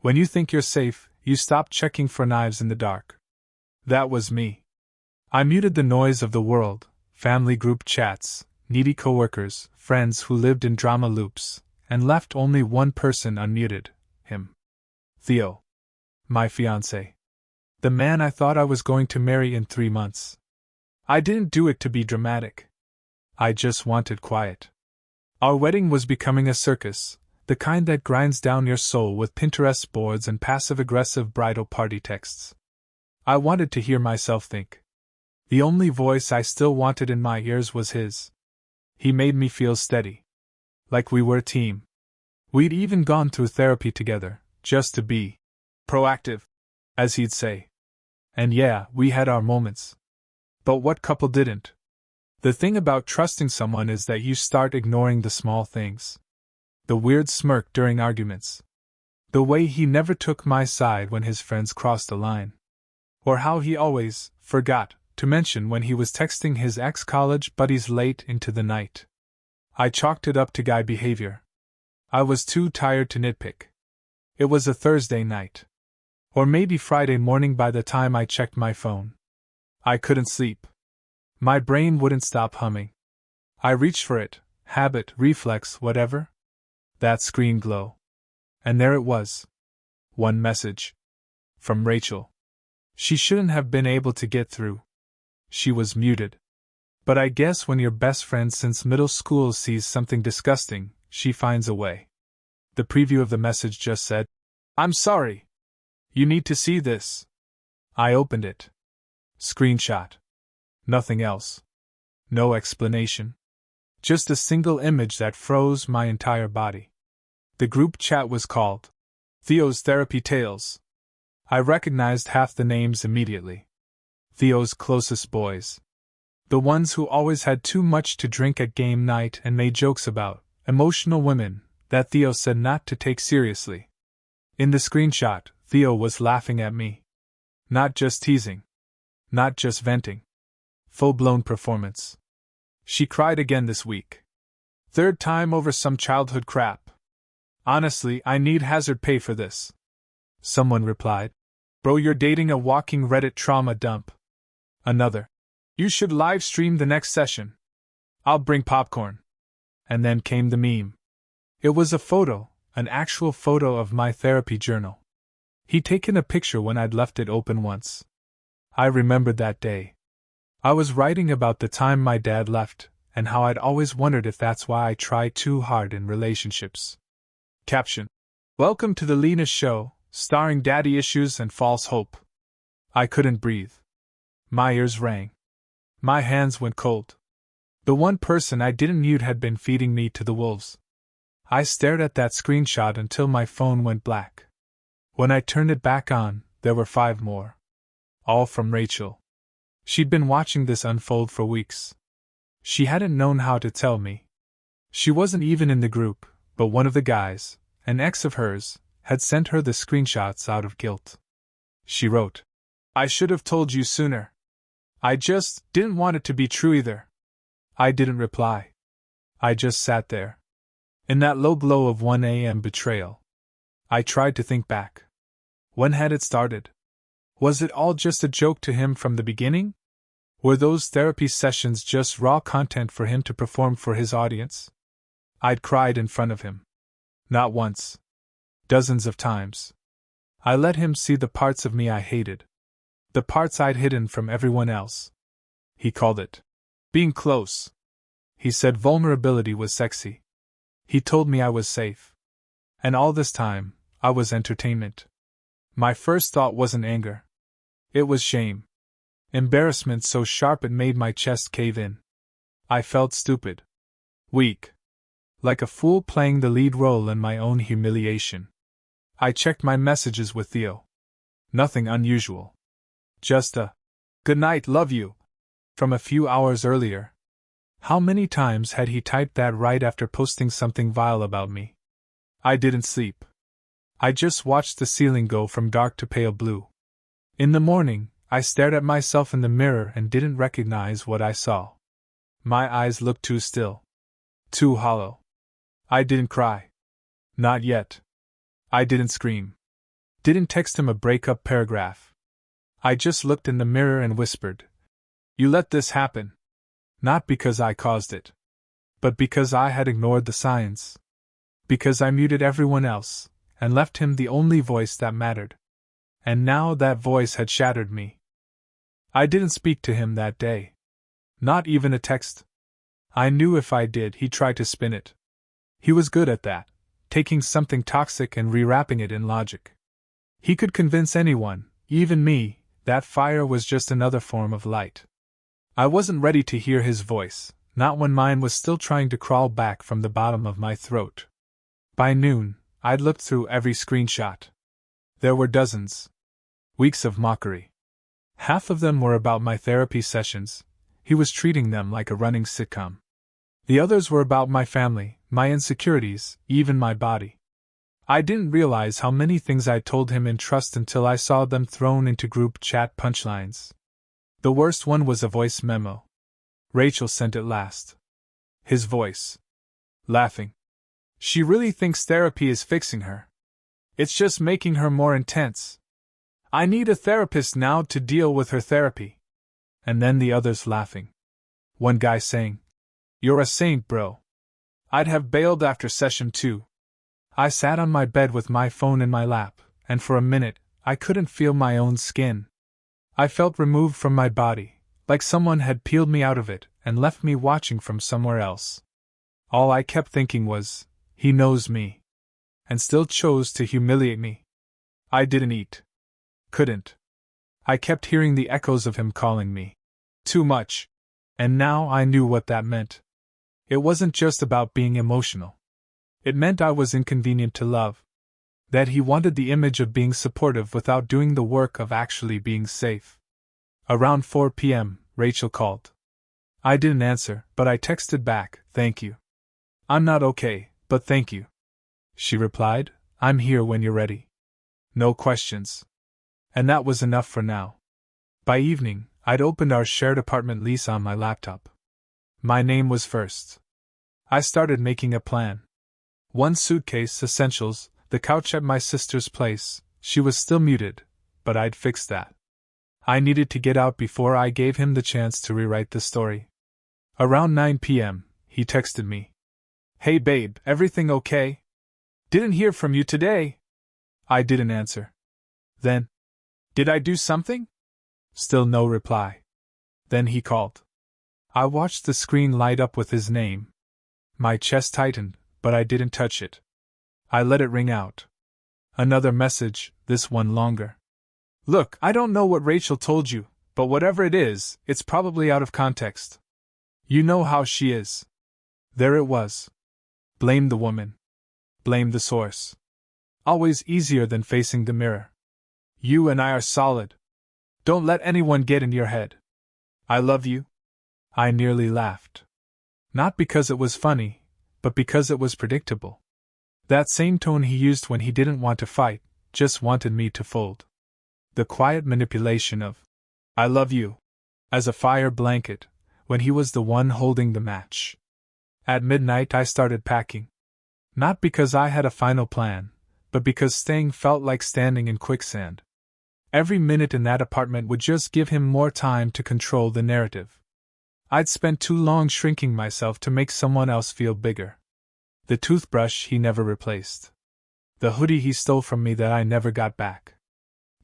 When you think you're safe, you stop checking for knives in the dark. That was me. I muted the noise of the world, family group chats, needy coworkers, friends who lived in drama loops, and left only one person unmuted, him. Theo. My fiancé. The man I thought I was going to marry in 3 months. I didn't do it to be dramatic. I just wanted quiet. Our wedding was becoming a circus, the kind that grinds down your soul with Pinterest boards and passive-aggressive bridal party texts. I wanted to hear myself think. The only voice I still wanted in my ears was his. He made me feel steady. Like we were a team. We'd even gone through therapy together, just to be proactive, as he'd say. And yeah, we had our moments. But what couple didn't? The thing about trusting someone is that you start ignoring the small things. The weird smirk during arguments. The way he never took my side when his friends crossed the line. Or how he always forgot to mention when he was texting his ex-college buddies late into the night. I chalked it up to guy behavior. I was too tired to nitpick. It was a Thursday night. Or maybe Friday morning by the time I checked my phone. I couldn't sleep. My brain wouldn't stop humming. I reached for it, habit, reflex, whatever. That screen glow. And there it was. One message. From Rachel. She shouldn't have been able to get through. She was muted. But I guess when your best friend since middle school sees something disgusting, she finds a way. The preview of the message just said, "I'm sorry. You need to see this." I opened it. Screenshot. Nothing else. No explanation. Just a single image that froze my entire body. The group chat was called Theo's Therapy Tales. I recognized half the names immediately. Theo's closest boys. The ones who always had too much to drink at game night and made jokes about emotional women that Theo said not to take seriously. In the screenshot, Theo was laughing at me. Not just teasing. Not just venting. Full-blown performance. She cried again this week. 3rd time over some childhood crap. Honestly, I need hazard pay for this. Someone replied. Bro, you're dating a walking Reddit trauma dump. Another. You should live stream the next session. I'll bring popcorn. And then came the meme. It was a photo, an actual photo of my therapy journal. He'd taken a picture when I'd left it open once. I remembered that day. I was writing about the time my dad left, and how I'd always wondered if that's why I try too hard in relationships. Caption. Welcome to the Lena Show, starring daddy issues and false hope. I couldn't breathe. My ears rang. My hands went cold. The one person I didn't mute had been feeding me to the wolves. I stared at that screenshot until my phone went black. When I turned it back on, there were 5 more. All from Rachel. She'd been watching this unfold for weeks. She hadn't known how to tell me. She wasn't even in the group, but one of the guys, an ex of hers, had sent her the screenshots out of guilt. She wrote, "I should have told you sooner. I just didn't want it to be true either." I didn't reply. I just sat there. In that low glow of 1 a.m. betrayal. I tried to think back. When had it started? Was it all just a joke to him from the beginning? Were those therapy sessions just raw content for him to perform for his audience? I'd cried in front of him. Not once. Dozens of times. I let him see the parts of me I hated. The parts I'd hidden from everyone else. He called it being close. He said vulnerability was sexy. He told me I was safe. And all this time, I was entertainment. My first thought wasn't anger. It was shame. Embarrassment so sharp it made my chest cave in. I felt stupid. Weak. Like a fool playing the lead role in my own humiliation. I checked my messages with Theo. Nothing unusual. Just a "good night, love you" from a few hours earlier. How many times had he typed that right after posting something vile about me? I didn't sleep. I just watched the ceiling go from dark to pale blue. In the morning, I stared at myself in the mirror and didn't recognize what I saw. My eyes looked too still. Too hollow. I didn't cry. Not yet. I didn't scream. Didn't text him a breakup paragraph. I just looked in the mirror and whispered, "You let this happen." Not because I caused it, but because I had ignored the signs. Because I muted everyone else, and left him the only voice that mattered. And now that voice had shattered me. I didn't speak to him that day. Not even a text. I knew if I did, he'd try to spin it. He was good at that, taking something toxic and rewrapping it in logic. He could convince anyone, even me, that fire was just another form of light. I wasn't ready to hear his voice, not when mine was still trying to crawl back from the bottom of my throat. By noon, I'd looked through every screenshot. There were dozens. Weeks of mockery. Half of them were about my therapy sessions. He was treating them like a running sitcom. The others were about my family, my insecurities, even my body. I didn't realize how many things I told him in trust until I saw them thrown into group chat punchlines. The worst one was a voice memo. Rachel sent it last. His voice. Laughing. "She really thinks therapy is fixing her. It's just making her more intense. I need a therapist now to deal with her therapy." And then the others laughing. One guy saying, "You're a saint, bro. I'd have bailed after session 2. I sat on my bed with my phone in my lap, and for a minute, I couldn't feel my own skin. I felt removed from my body, like someone had peeled me out of it and left me watching from somewhere else. All I kept thinking was, he knows me. And still chose to humiliate me. I didn't eat. Couldn't. I kept hearing the echoes of him calling me. Too much. And now I knew what that meant. It wasn't just about being emotional. It meant I was inconvenient to love. That he wanted the image of being supportive without doing the work of actually being safe. Around 4 p.m., Rachel called. I didn't answer, but I texted back, "Thank you. I'm not okay, but thank you." She replied, "I'm here when you're ready." No questions. And that was enough for now. By evening, I'd opened our shared apartment lease on my laptop. My name was first. I started making a plan. 1 suitcase, essentials, the couch at my sister's place. She was still muted, but I'd fixed that. I needed to get out before I gave him the chance to rewrite the story. Around 9 p.m., he texted me. "Hey babe, everything okay? Didn't hear from you today." I didn't answer. Then, "Did I do something?" Still no reply. Then he called. I watched the screen light up with his name. My chest tightened, but I didn't touch it. I let it ring out. Another message, this one longer. "Look, I don't know what Rachel told you, but whatever it is, it's probably out of context. You know how she is." There it was. Blame the woman. Blame the source. Always easier than facing the mirror. "You and I are solid. Don't let anyone get in your head. I love you." I nearly laughed. Not because it was funny, but because it was predictable. That same tone he used when he didn't want to fight, just wanted me to fold. The quiet manipulation of, "I love you," as a fire blanket, when he was the one holding the match. At midnight I started packing. Not because I had a final plan, but because staying felt like standing in quicksand. Every minute in that apartment would just give him more time to control the narrative. I'd spent too long shrinking myself to make someone else feel bigger. The toothbrush he never replaced. The hoodie he stole from me that I never got back.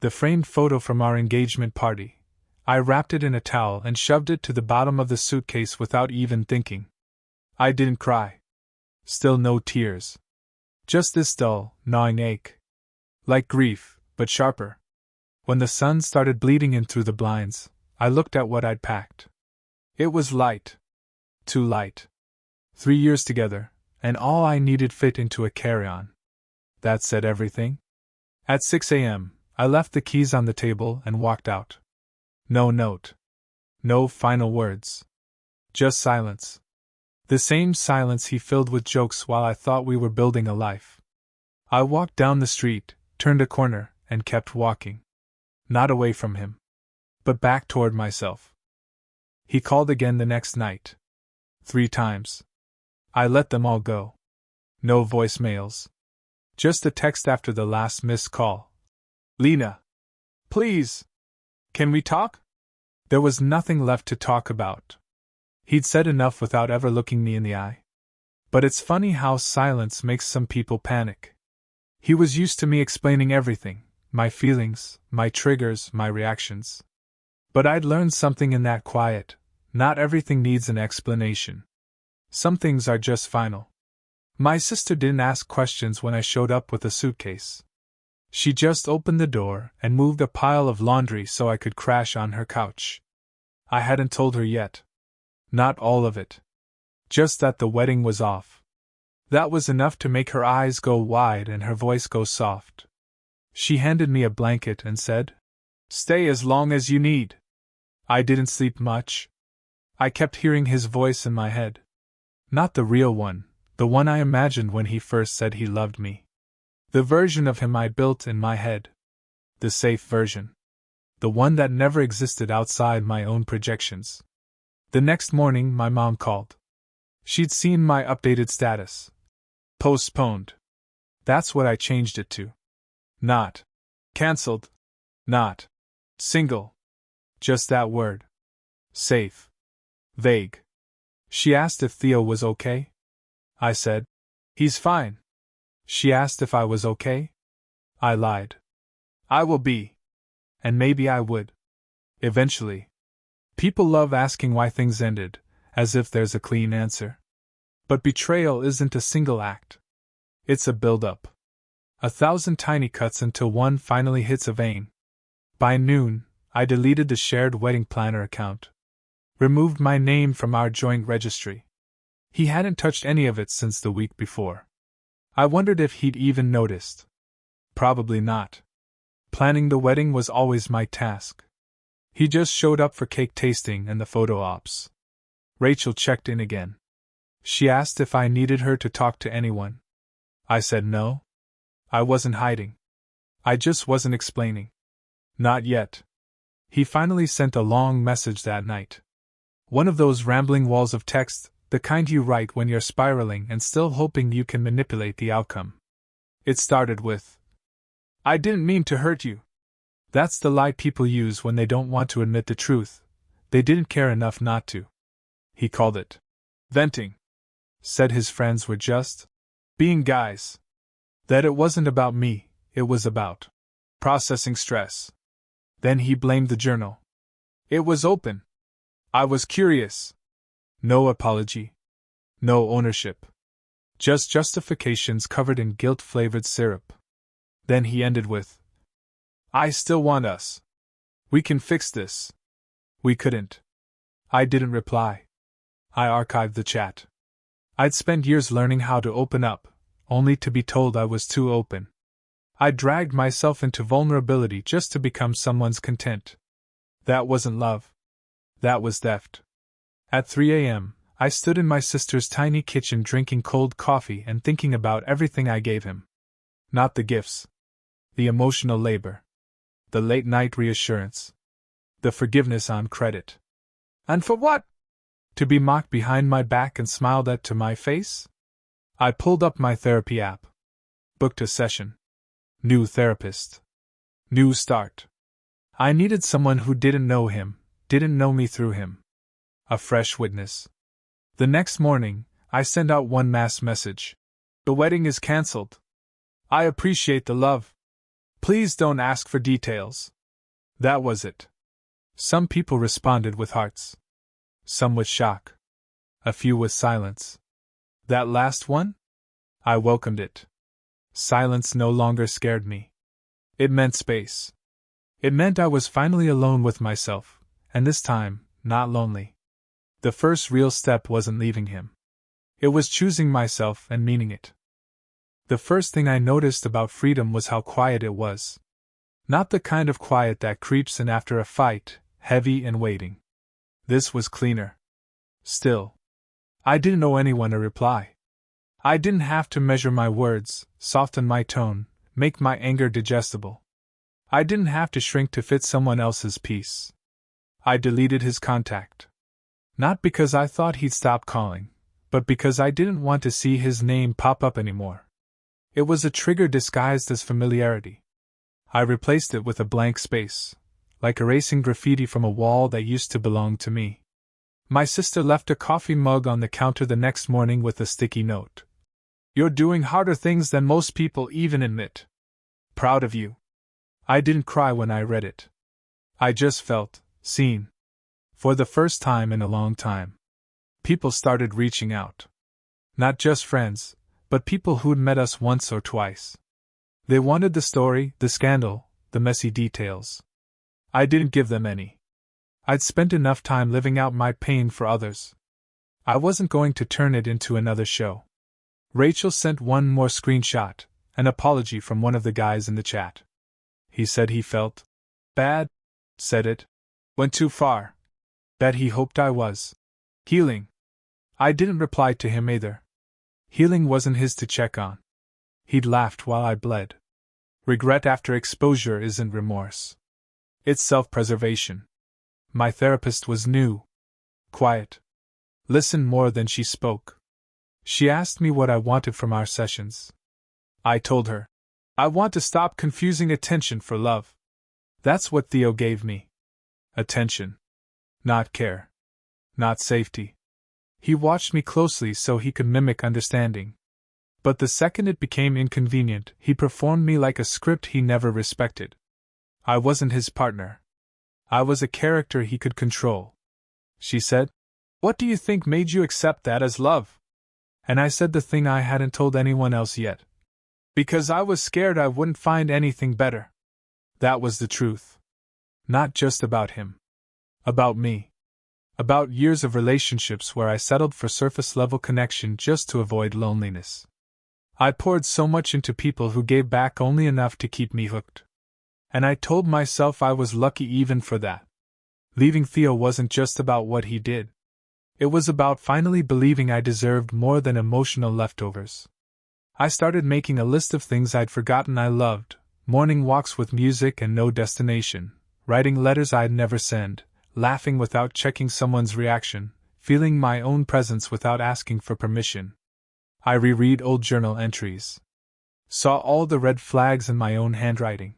The framed photo from our engagement party. I wrapped it in a towel and shoved it to the bottom of the suitcase without even thinking. I didn't cry. Still no tears. Just this dull, gnawing ache. Like grief, but sharper. When the sun started bleeding in through the blinds, I looked at what I'd packed. It was light. Too light. 3 years together, and all I needed fit into a carry-on. That said everything. At 6 a.m., I left the keys on the table and walked out. No note. No final words. Just silence. The same silence he filled with jokes while I thought we were building a life. I walked down the street, turned a corner, and kept walking. Not away from him, but back toward myself. He called again the next night. 3 times. I let them all go. No voicemails. Just a text after the last missed call. Lena. Please. Can we talk? There was nothing left to talk about. He'd said enough without ever looking me in the eye. But it's funny how silence makes some people panic. He was used to me explaining everything, my feelings, my triggers, my reactions. But I'd learned something in that quiet. Not everything needs an explanation. Some things are just final. My sister didn't ask questions when I showed up with a suitcase. She just opened the door and moved a pile of laundry so I could crash on her couch. I hadn't told her yet. Not all of it. Just that the wedding was off. That was enough to make her eyes go wide and her voice go soft. She handed me a blanket and said, "Stay as long as you need." I didn't sleep much. I kept hearing his voice in my head. Not the real one, the one I imagined when he first said he loved me. The version of him I built in my head. The safe version. The one that never existed outside my own projections. The next morning, my mom called. She'd seen my updated status. Postponed. That's what I changed it to. Not cancelled. Not single. Just that word. Safe. Vague. She asked if Theo was okay. I said, "He's fine." She asked if I was okay. I lied. I will be. And maybe I would. Eventually. People love asking why things ended, as if there's a clean answer. But betrayal isn't a single act. It's a build-up. 1,000 tiny cuts until one finally hits a vein. By noon, I deleted the shared wedding planner account. Removed my name from our joint registry. He hadn't touched any of it since the week before. I wondered if he'd even noticed. Probably not. Planning the wedding was always my task. He just showed up for cake tasting and the photo ops. Rachel checked in again. She asked if I needed her to talk to anyone. I said no. I wasn't hiding. I just wasn't explaining. Not yet. He finally sent a long message that night. One of those rambling walls of text, the kind you write when you're spiraling and still hoping you can manipulate the outcome. It started with, "I didn't mean to hurt you." That's the lie people use when they don't want to admit the truth. They didn't care enough not to. He called it venting. Said his friends were just being guys. That it wasn't about me, it was about processing stress. Then he blamed the journal. It was open. I was curious. No apology. No ownership. Just justifications covered in guilt-flavored syrup. Then he ended with, "I still want us. We can fix this." We couldn't. I didn't reply. I archived the chat. I'd spent years learning how to open up, only to be told I was too open. I dragged myself into vulnerability just to become someone's content. That wasn't love. That was theft. At 3 a.m., I stood in my sister's tiny kitchen drinking cold coffee and thinking about everything I gave him. Not the gifts. The emotional labor. The late-night reassurance. The forgiveness on credit. And for what? To be mocked behind my back and smiled at to my face? I pulled up my therapy app. Booked a session. New therapist. New start. I needed someone who didn't know him, didn't know me through him. A fresh witness. The next morning, I sent out one mass message. "The wedding is cancelled. I appreciate the love. Please don't ask for details." That was it. Some people responded with hearts. Some with shock. A few with silence. That last one? I welcomed it. Silence no longer scared me. It meant space. It meant I was finally alone with myself, and this time, not lonely. The first real step wasn't leaving him. It was choosing myself and meaning it. The first thing I noticed about freedom was how quiet it was. Not the kind of quiet that creeps in after a fight, heavy and waiting. This was cleaner. Still. I didn't owe anyone a reply. I didn't have to measure my words, soften my tone, make my anger digestible. I didn't have to shrink to fit someone else's peace. I deleted his contact. Not because I thought he'd stop calling, but because I didn't want to see his name pop up anymore. It was a trigger disguised as familiarity. I replaced it with a blank space, like erasing graffiti from a wall that used to belong to me. My sister left a coffee mug on the counter the next morning with a sticky note. "You're doing harder things than most people even admit. Proud of you." I didn't cry when I read it. I just felt seen. For the first time in a long time. People started reaching out. Not just friends, but people who'd met us once or twice. They wanted the story, the scandal, the messy details. I didn't give them any. I'd spent enough time living out my pain for others. I wasn't going to turn it into another show. Rachel sent one more screenshot, an apology from one of the guys in the chat. He said he felt bad, said it went too far. Bet he hoped I was healing. I didn't reply to him either. Healing wasn't his to check on. He'd laughed while I bled. Regret after exposure isn't remorse. It's self-preservation. My therapist was new. Quiet. Listened more than she spoke. She asked me what I wanted from our sessions. I told her, I want to stop confusing attention for love. That's what Theo gave me. Attention. Not care. Not safety. He watched me closely so he could mimic understanding. But the second it became inconvenient, he performed me like a script he never respected. I wasn't his partner. I was a character he could control. She said, "What do you think made you accept that as love?" And I said the thing I hadn't told anyone else yet. Because I was scared I wouldn't find anything better. That was the truth. Not just about him. About me. About years of relationships where I settled for surface-level connection just to avoid loneliness. I poured so much into people who gave back only enough to keep me hooked. And I told myself I was lucky even for that. Leaving Theo wasn't just about what he did. It was about finally believing I deserved more than emotional leftovers. I started making a list of things I'd forgotten I loved: morning walks with music and no destination, writing letters I'd never send, laughing without checking someone's reaction, feeling my own presence without asking for permission. I reread old journal entries. Saw all the red flags in my own handwriting.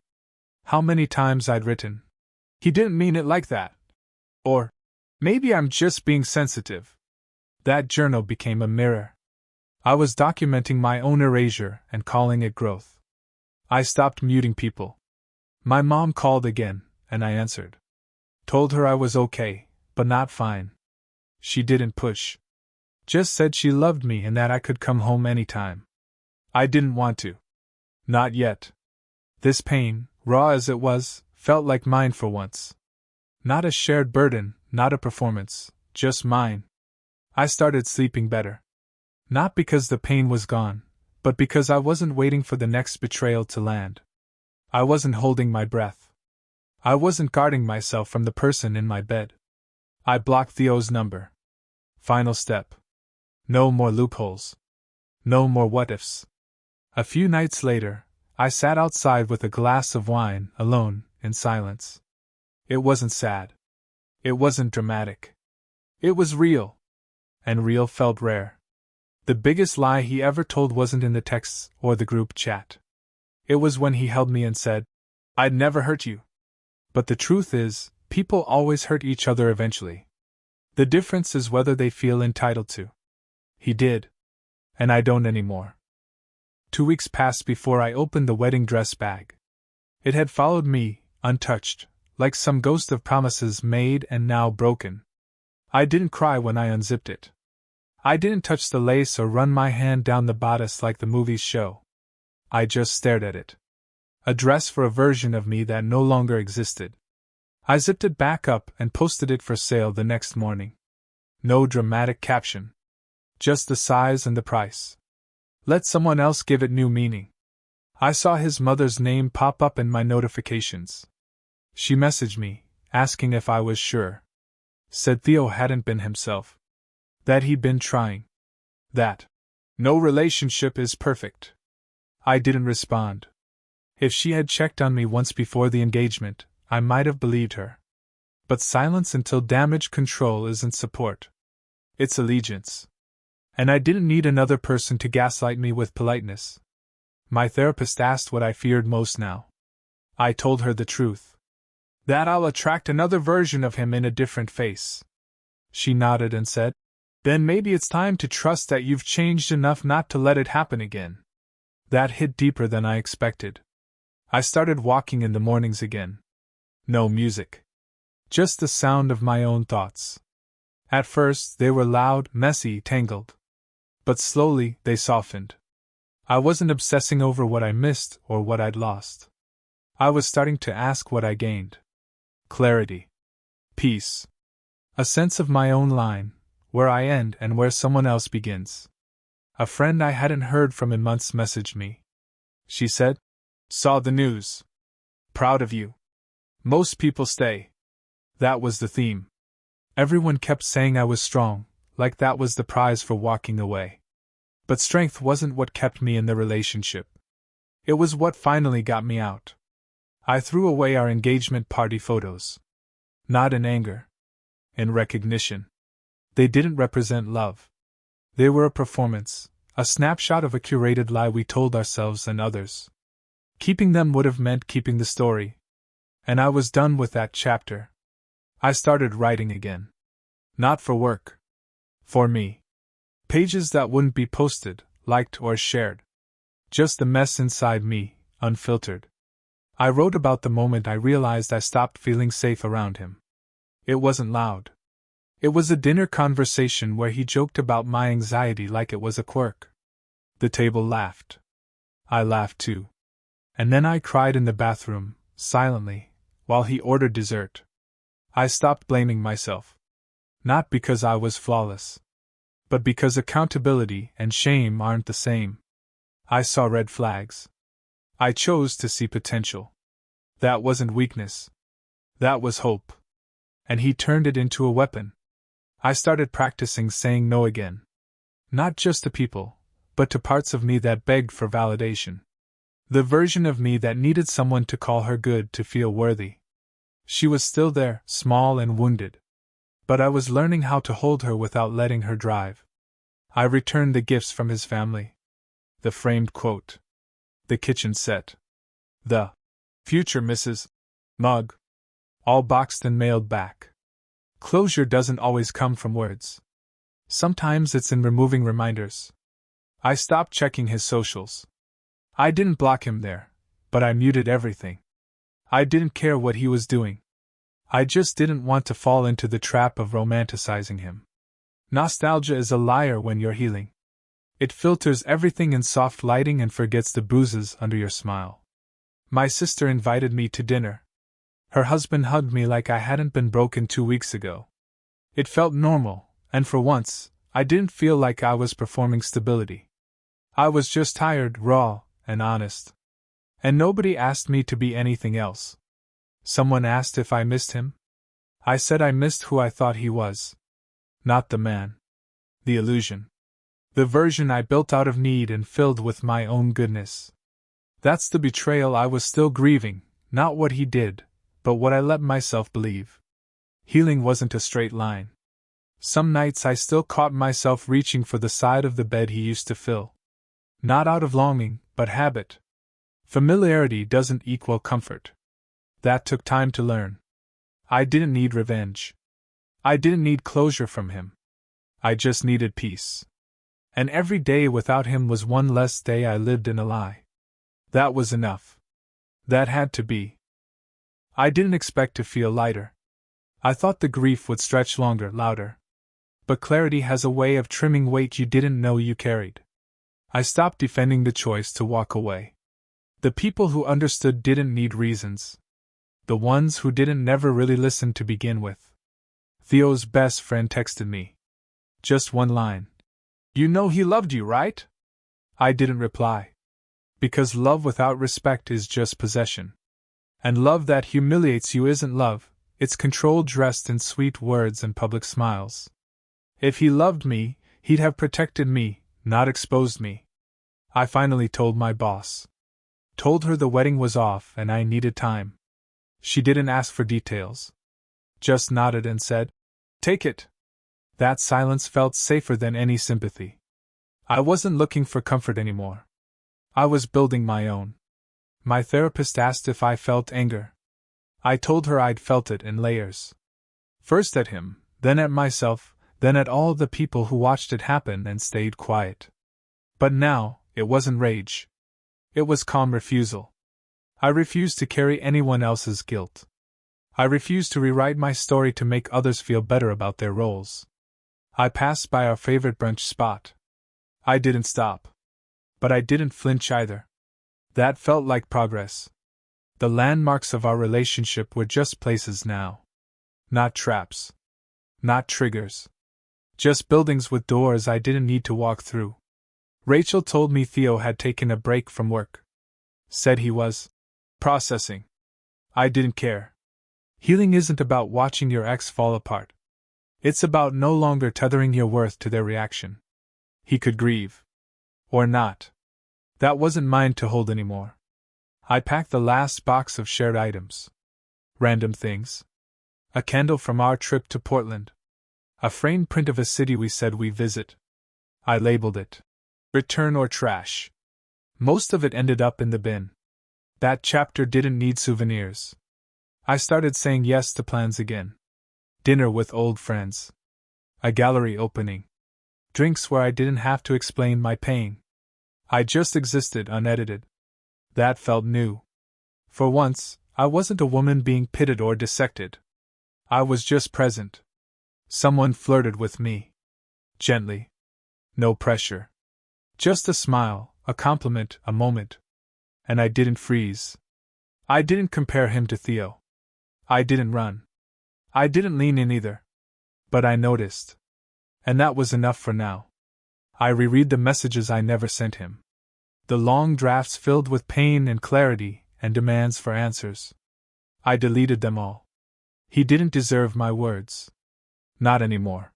How many times I'd written, "He didn't mean it like that." Or, "Maybe I'm just being sensitive." That journal became a mirror. I was documenting my own erasure and calling it growth. I stopped muting people. My mom called again, and I answered. Told her I was okay, but not fine. She didn't push. Just said she loved me and that I could come home anytime. I didn't want to. Not yet. This pain, raw as it was, felt like mine for once. Not a shared burden, not a performance, just mine. I started sleeping better. Not because the pain was gone, but because I wasn't waiting for the next betrayal to land. I wasn't holding my breath. I wasn't guarding myself from the person in my bed. I blocked Theo's number. Final step. No more loopholes. No more what-ifs. A few nights later, I sat outside with a glass of wine, alone, in silence. It wasn't sad. It wasn't dramatic. It was real. And real felt rare. The biggest lie he ever told wasn't in the texts or the group chat. It was when he held me and said, "I'd never hurt you." But the truth is, people always hurt each other eventually. The difference is whether they feel entitled to. He did. And I don't anymore. 2 weeks passed before I opened the wedding dress bag. It had followed me, untouched, like some ghost of promises made and now broken. I didn't cry when I unzipped it. I didn't touch the lace or run my hand down the bodice like the movies show. I just stared at it. A dress for a version of me that no longer existed. I zipped it back up and posted it for sale the next morning. No dramatic caption. Just the size and the price. Let someone else give it new meaning. I saw his mother's name pop up in my notifications. She messaged me, asking if I was sure. Said Theo hadn't been himself. That he'd been trying. That no relationship is perfect. I didn't respond. If she had checked on me once before the engagement, I might have believed her. But silence until damage control isn't support. It's allegiance. And I didn't need another person to gaslight me with politeness. My therapist asked what I feared most now. I told her the truth. That I'll attract another version of him in a different face. She nodded and said, "Then maybe it's time to trust that you've changed enough not to let it happen again." That hit deeper than I expected. I started walking in the mornings again. No music. Just the sound of my own thoughts. At first, they were loud, messy, tangled. But slowly, they softened. I wasn't obsessing over what I missed or what I'd lost. I was starting to ask what I gained. Clarity. Peace. A sense of my own line, where I end and where someone else begins. A friend I hadn't heard from in months messaged me. She said, "Saw the news. Proud of you. Most people stay." That was the theme. Everyone kept saying I was strong, like that was the prize for walking away. But strength wasn't what kept me in the relationship. It was what finally got me out. I threw away our engagement party photos. Not in anger. In recognition. They didn't represent love. They were a performance, a snapshot of a curated lie we told ourselves and others. Keeping them would have meant keeping the story. And I was done with that chapter. I started writing again. Not for work. For me. Pages that wouldn't be posted, liked, or shared. Just the mess inside me, unfiltered. I wrote about the moment I realized I stopped feeling safe around him. It wasn't loud. It was a dinner conversation where he joked about my anxiety like it was a quirk. The table laughed. I laughed too. And then I cried in the bathroom, silently, while he ordered dessert. I stopped blaming myself. Not because I was flawless. But because accountability and shame aren't the same. I saw red flags. I chose to see potential. That wasn't weakness. That was hope. And he turned it into a weapon. I started practicing saying no again. Not just to people, but to parts of me that begged for validation. The version of me that needed someone to call her good to feel worthy. She was still there, small and wounded. But I was learning how to hold her without letting her drive. I returned the gifts from his family. The framed quote. The kitchen set. The future Mrs. mug. All boxed and mailed back. Closure doesn't always come from words. Sometimes it's in removing reminders. I stopped checking his socials. I didn't block him there, but I muted everything. I didn't care what he was doing. I just didn't want to fall into the trap of romanticizing him. Nostalgia is a liar when you're healing. It filters everything in soft lighting and forgets the bruises under your smile. My sister invited me to dinner. Her husband hugged me like I hadn't been broken 2 weeks ago. It felt normal, and for once, I didn't feel like I was performing stability. I was just tired, raw, and honest. And nobody asked me to be anything else. Someone asked if I missed him. I said I missed who I thought he was. Not the man. The illusion. The version I built out of need and filled with my own goodness. That's the betrayal I was still grieving, not what he did, but what I let myself believe. Healing wasn't a straight line. Some nights I still caught myself reaching for the side of the bed he used to fill. Not out of longing, but habit. Familiarity doesn't equal comfort. That took time to learn. I didn't need revenge. I didn't need closure from him. I just needed peace. And every day without him was one less day I lived in a lie. That was enough. That had to be. I didn't expect to feel lighter. I thought the grief would stretch longer, louder. But clarity has a way of trimming weight you didn't know you carried. I stopped defending the choice to walk away. The people who understood didn't need reasons. The ones who didn't never really listen to begin with. Theo's best friend texted me. Just one line. "You know he loved you, right?" I didn't reply. Because love without respect is just possession. And love that humiliates you isn't love, it's control dressed in sweet words and public smiles. If he loved me, he'd have protected me, not exposed me. I finally told my boss. Told her the wedding was off and I needed time. She didn't ask for details. Just nodded and said, "Take it." That silence felt safer than any sympathy. I wasn't looking for comfort anymore. I was building my own. My therapist asked if I felt anger. I told her I'd felt it in layers. First at him, then at myself, then at all the people who watched it happen and stayed quiet. But now, it wasn't rage. It was calm refusal. I refused to carry anyone else's guilt. I refused to rewrite my story to make others feel better about their roles. I passed by our favorite brunch spot. I didn't stop. But I didn't flinch either. That felt like progress. The landmarks of our relationship were just places now. Not traps. Not triggers. Just buildings with doors I didn't need to walk through. Rachel told me Theo had taken a break from work. Said he was processing. I didn't care. Healing isn't about watching your ex fall apart. It's about no longer tethering your worth to their reaction. He could grieve. Or not. That wasn't mine to hold anymore. I packed the last box of shared items. Random things. A candle from our trip to Portland. A framed print of a city we said we'd visit. I labeled it return or trash. Most of it ended up in the bin. That chapter didn't need souvenirs. I started saying yes to plans again. Dinner with old friends. A gallery opening. Drinks where I didn't have to explain my pain. I just existed unedited. That felt new. For once, I wasn't a woman being pitted or dissected. I was just present. Someone flirted with me. Gently. No pressure. Just a smile, a compliment, a moment. And I didn't freeze. I didn't compare him to Theo. I didn't run. I didn't lean in either. But I noticed. And that was enough for now. I reread the messages I never sent him. The long drafts filled with pain and clarity and demands for answers. I deleted them all. He didn't deserve my words. Not anymore.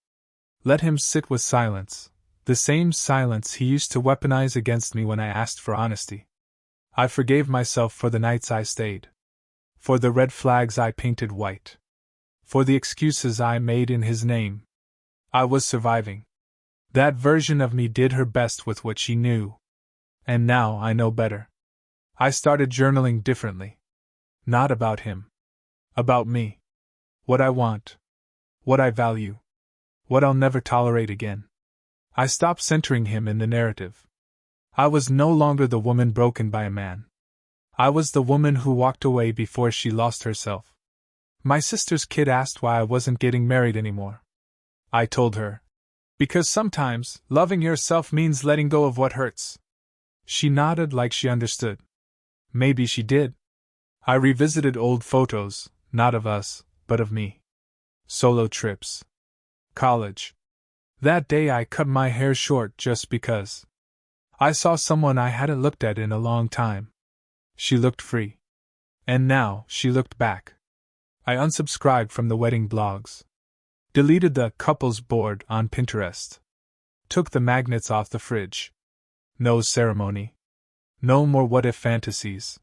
Let him sit with silence, the same silence he used to weaponize against me when I asked for honesty. I forgave myself for the nights I stayed. For the red flags I painted white. For the excuses I made in his name. I was surviving. That version of me did her best with what she knew. And now I know better. I started journaling differently. Not about him. About me. What I want. What I value. What I'll never tolerate again. I stopped centering him in the narrative. I was no longer the woman broken by a man. I was the woman who walked away before she lost herself. My sister's kid asked why I wasn't getting married anymore. I told her. Because sometimes, loving yourself means letting go of what hurts. She nodded like she understood. Maybe she did. I revisited old photos, not of us, but of me. Solo trips. College. That day I cut my hair short just because. I saw someone I hadn't looked at in a long time. She looked free. And now she looked back. I unsubscribed from the wedding blogs. Deleted the couples board on Pinterest. Took the magnets off the fridge. No ceremony. No more what-if fantasies.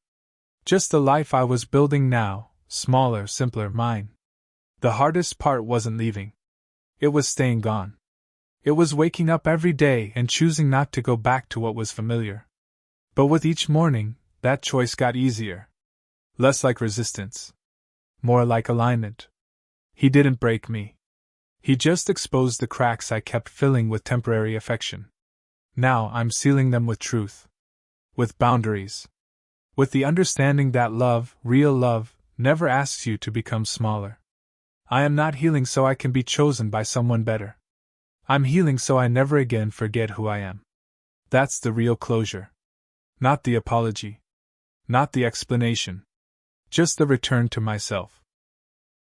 Just the life I was building now, smaller, simpler, mine. The hardest part wasn't leaving. It was staying gone. It was waking up every day and choosing not to go back to what was familiar. But with each morning, that choice got easier. Less like resistance. More like alignment. He didn't break me. He just exposed the cracks I kept filling with temporary affection. Now I'm sealing them with truth. With boundaries. With the understanding that love, real love, never asks you to become smaller. I am not healing so I can be chosen by someone better. I'm healing so I never again forget who I am. That's the real closure. Not the apology. Not the explanation. Just the return to myself.